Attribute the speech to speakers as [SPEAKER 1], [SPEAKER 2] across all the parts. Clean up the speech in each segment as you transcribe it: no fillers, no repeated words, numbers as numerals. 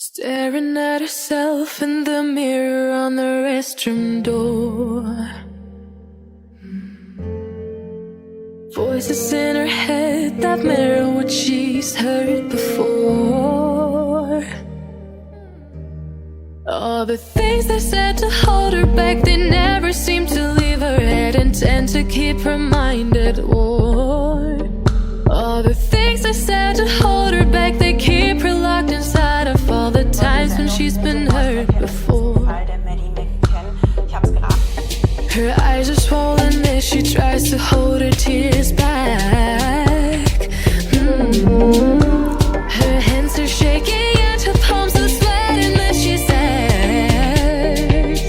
[SPEAKER 1] Staring at herself in the mirror on the restroom door. Voices in her head that mirror what she's heard before. All the things they said to hold her back, they never seem to leave her head and tend to keep her mind at war. All the things they said to hold her back, they keep her locked inside of all the times when she's been hurt before. Her eyes are swollen as she tries to hold her tears back. Her hands are shaking and her palms are sweating as she says,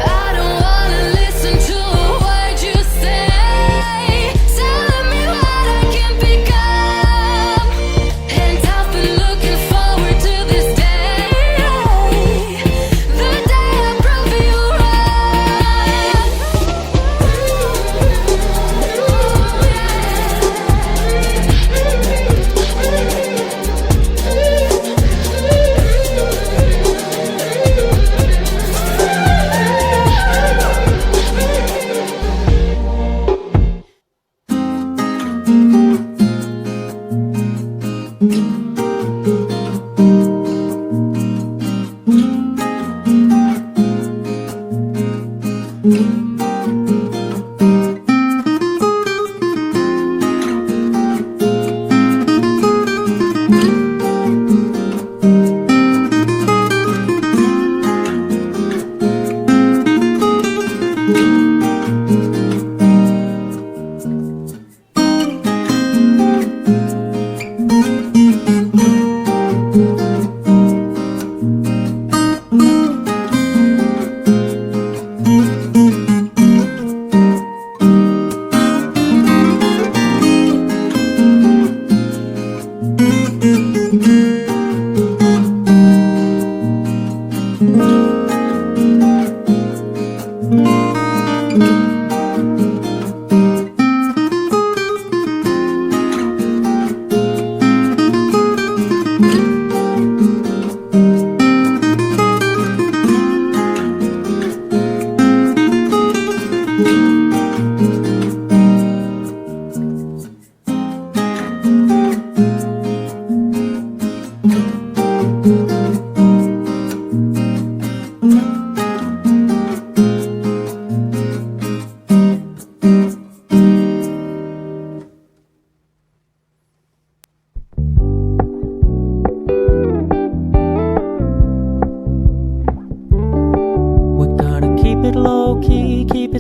[SPEAKER 1] I don't wanna listen to a word you say, telling me what I can become. And I've been looking forward to this day, the day I prove you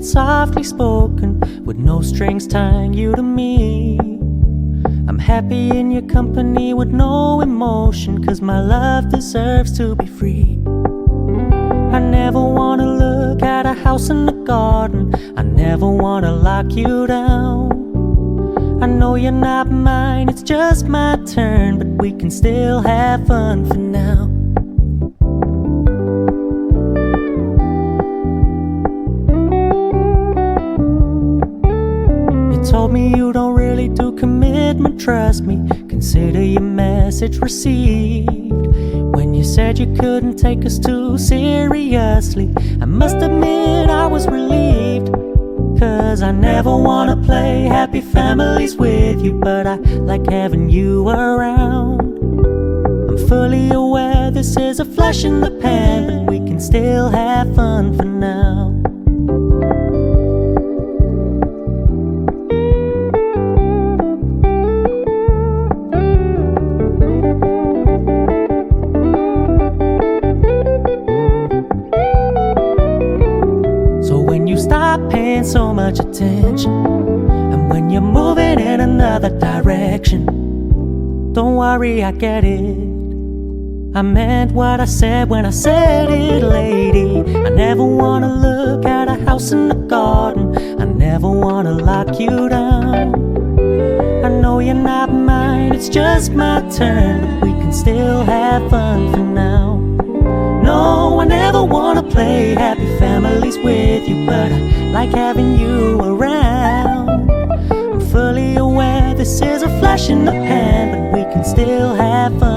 [SPEAKER 2] softly spoken, with no strings tying you to me. I'm happy in your company with no emotion, 'cause my love deserves to be free. I never wanna look at a house in the garden, I never wanna lock you down. I know you're not mine, it's just my turn, but we can still have fun for now. Told me you don't really do commitment, trust me, consider your message received. When you said you couldn't take us too seriously, I must admit I was relieved. 'Cause I never wanna play happy families with you, but I like having you around. I'm fully aware this is a flash in the pan, but we can still have fun for now. Paying so much attention, and when you're moving in another direction, don't worry, I get it. I meant what I said when I said it, lady. I never wanna look at a house in the garden, I never wanna lock you down. I know you're not mine, it's just my turn, but we can still have fun for now. No, I never wanna play happy families with you, but I like having you around. I'm fully aware this is a flash in the pan, but we can still have fun.